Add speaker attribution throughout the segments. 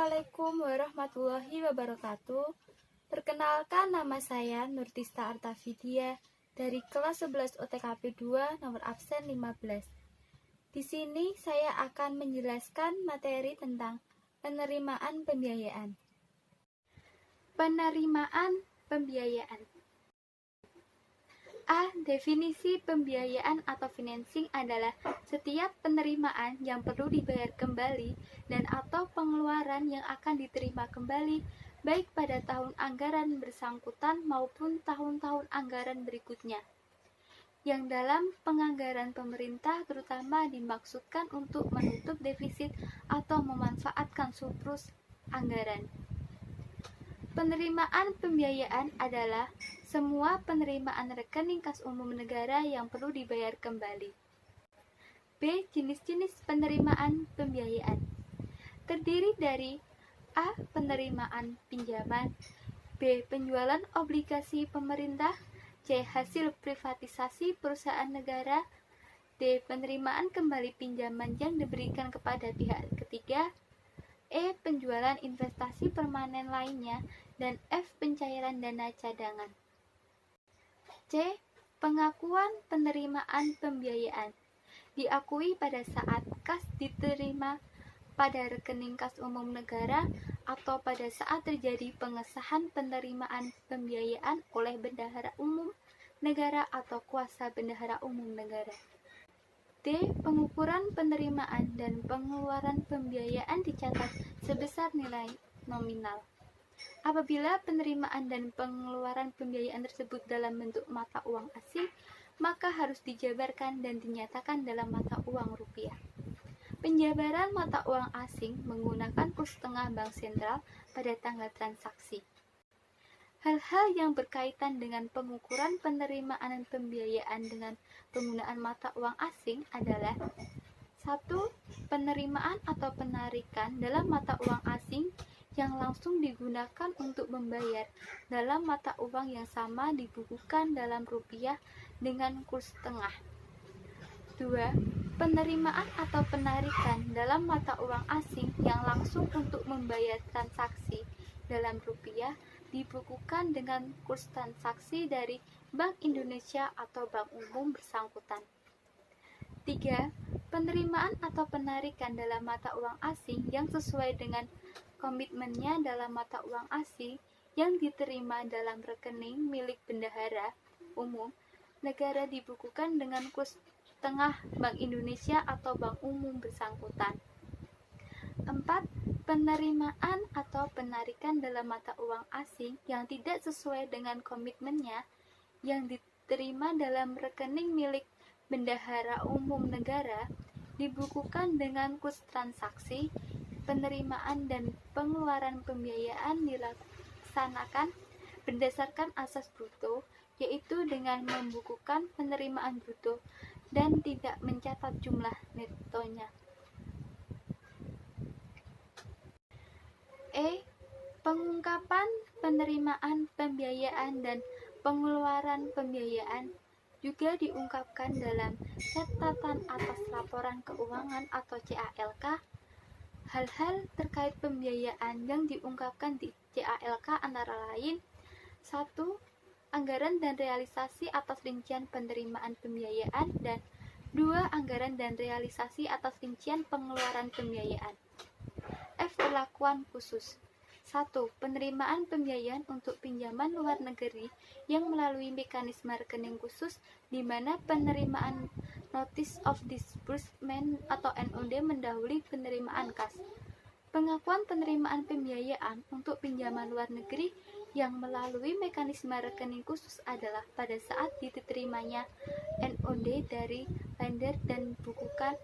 Speaker 1: Assalamualaikum warahmatullahi wabarakatuh. Perkenalkan, nama saya Nurtista Artavidia dari kelas 11 OTKP 2 nomor absen 15. Di sini saya akan menjelaskan materi tentang penerimaan pembiayaan. Penerimaan pembiayaan. A. Definisi pembiayaan atau financing adalah setiap penerimaan yang perlu dibayar kembali dan atau pengeluaran yang akan diterima kembali baik pada tahun anggaran bersangkutan maupun tahun-tahun anggaran berikutnya, yang dalam penganggaran pemerintah terutama dimaksudkan untuk menutup defisit atau memanfaatkan surplus anggaran. Penerimaan pembiayaan adalah semua penerimaan rekening kas umum negara yang perlu dibayar kembali. B. Jenis-jenis penerimaan pembiayaan terdiri dari A. Penerimaan pinjaman, B. Penjualan obligasi pemerintah, C. Hasil privatisasi perusahaan negara, D. Penerimaan kembali pinjaman yang diberikan kepada pihak ketiga, E. Penjualan investasi permanen lainnya, dan F. Pencairan dana cadangan. C. Pengakuan penerimaan pembiayaan diakui pada saat kas diterima pada rekening kas umum negara atau pada saat terjadi pengesahan penerimaan pembiayaan oleh bendahara umum negara atau kuasa bendahara umum negara. D. Pengukuran penerimaan dan pengeluaran pembiayaan dicatat sebesar nilai nominal. Apabila penerimaan dan pengeluaran pembiayaan tersebut dalam bentuk mata uang asing, maka harus dijabarkan dan dinyatakan dalam mata uang rupiah. Penjabaran mata uang asing menggunakan kurs tengah bank sentral pada tanggal transaksi. Hal-hal yang berkaitan dengan pengukuran penerimaan dan pembiayaan dengan penggunaan mata uang asing adalah 1. Penerimaan atau penarikan dalam mata uang asing yang langsung digunakan untuk membayar dalam mata uang yang sama dibukukan dalam rupiah dengan kurs tengah. 2. Penerimaan atau penarikan dalam mata uang asing yang langsung untuk membayar transaksi dalam rupiah dibukukan dengan kurs transaksi dari Bank Indonesia atau bank umum bersangkutan. 3. Penerimaan atau penarikan dalam mata uang asing yang sesuai dengan komitmennya dalam mata uang asing yang diterima dalam rekening milik bendahara umum negara dibukukan dengan kurs tengah Bank Indonesia atau bank umum bersangkutan. 4. Penerimaan atau penarikan dalam mata uang asing yang tidak sesuai dengan komitmennya yang diterima dalam rekening milik bendahara umum negara dibukukan dengan kurs transaksi. Penerimaan dan pengeluaran pembiayaan dilaksanakan berdasarkan asas bruto, yaitu dengan membukukan penerimaan bruto dan tidak mencatat jumlah netonya. E. Pengungkapan penerimaan pembiayaan dan pengeluaran pembiayaan juga diungkapkan dalam catatan atas laporan keuangan atau CALK. Hal-hal terkait pembiayaan yang diungkapkan di CALK antara lain 1. Anggaran dan realisasi atas rincian penerimaan pembiayaan, dan 2. Anggaran dan realisasi atas rincian pengeluaran pembiayaan. F. Perlakuan khusus. 1. Penerimaan pembiayaan untuk pinjaman luar negeri yang melalui mekanisme rekening khusus di mana penerimaan Notice of Disbursement atau NOD mendahului penerimaan kas. Pengakuan penerimaan pembiayaan untuk pinjaman luar negeri yang melalui mekanisme rekening khusus adalah pada saat diterimanya NOD dari lender dan bukukan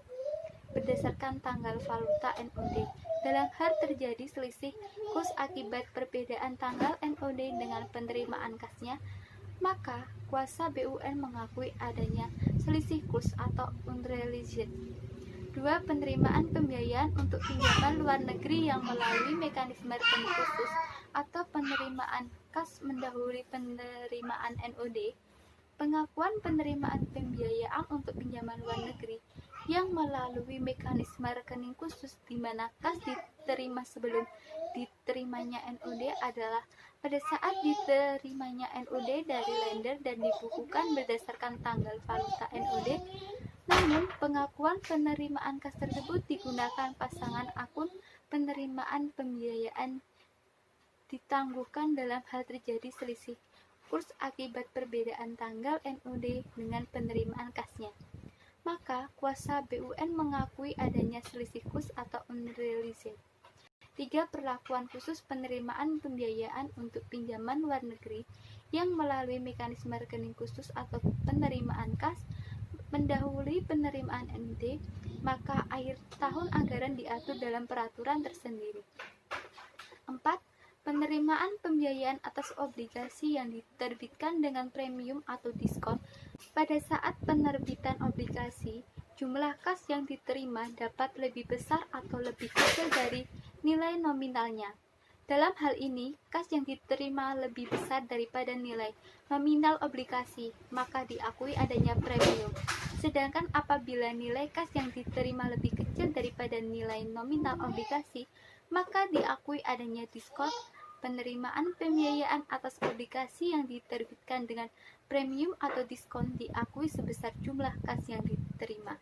Speaker 1: berdasarkan tanggal valuta NOD. Dalam hal terjadi selisih kurs akibat perbedaan tanggal NOD dengan penerimaan kasnya, maka kuasa BUN mengakui adanya selisih kurs atau unrealized. 2. Penerimaan pembiayaan untuk pinjaman luar negeri yang melalui mekanisme rekening khusus atau penerimaan kas mendahului penerimaan NOD. Pengakuan penerimaan pembiayaan untuk pinjaman luar negeri yang melalui mekanisme rekening khusus di mana kas diterima sebelum diterimanya NOD adalah pada saat diterimanya NOD dari lender dan dibukukan berdasarkan tanggal valuta NOD. Namun, pengakuan penerimaan kas tersebut digunakan pasangan akun penerimaan pembiayaan ditangguhkan dalam hal terjadi selisih kurs akibat perbedaan tanggal NOD dengan penerimaan kasnya. Maka, kuasa BUN mengakui adanya selisih kurs atau unrealized. 3. Perlakuan khusus penerimaan pembiayaan untuk pinjaman luar negeri yang melalui mekanisme rekening khusus atau penerimaan kas mendahului penerimaan NOD, maka akhir tahun anggaran diatur dalam peraturan tersendiri. 4. Penerimaan pembiayaan atas obligasi yang diterbitkan dengan premium atau diskon. Pada saat penerbitan obligasi, jumlah kas yang diterima dapat lebih besar atau lebih kecil dari nilai nominalnya. Dalam hal ini, kas yang diterima lebih besar daripada nilai nominal obligasi, maka diakui adanya premium. Sedangkan apabila nilai kas yang diterima lebih kecil daripada nilai nominal obligasi, maka diakui adanya diskon. Penerimaan pembiayaan atas obligasi yang diterbitkan dengan premium atau diskon diakui sebesar jumlah kas yang diterima.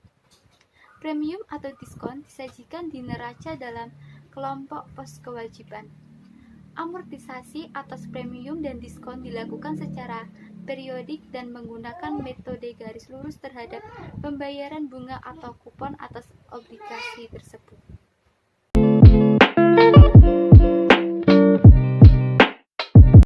Speaker 1: Premium atau diskon disajikan di neraca dalam kelompok pos kewajiban. Amortisasi atas premium dan diskon dilakukan secara periodik dan menggunakan metode garis lurus terhadap pembayaran bunga atau kupon atas obligasi tersebut.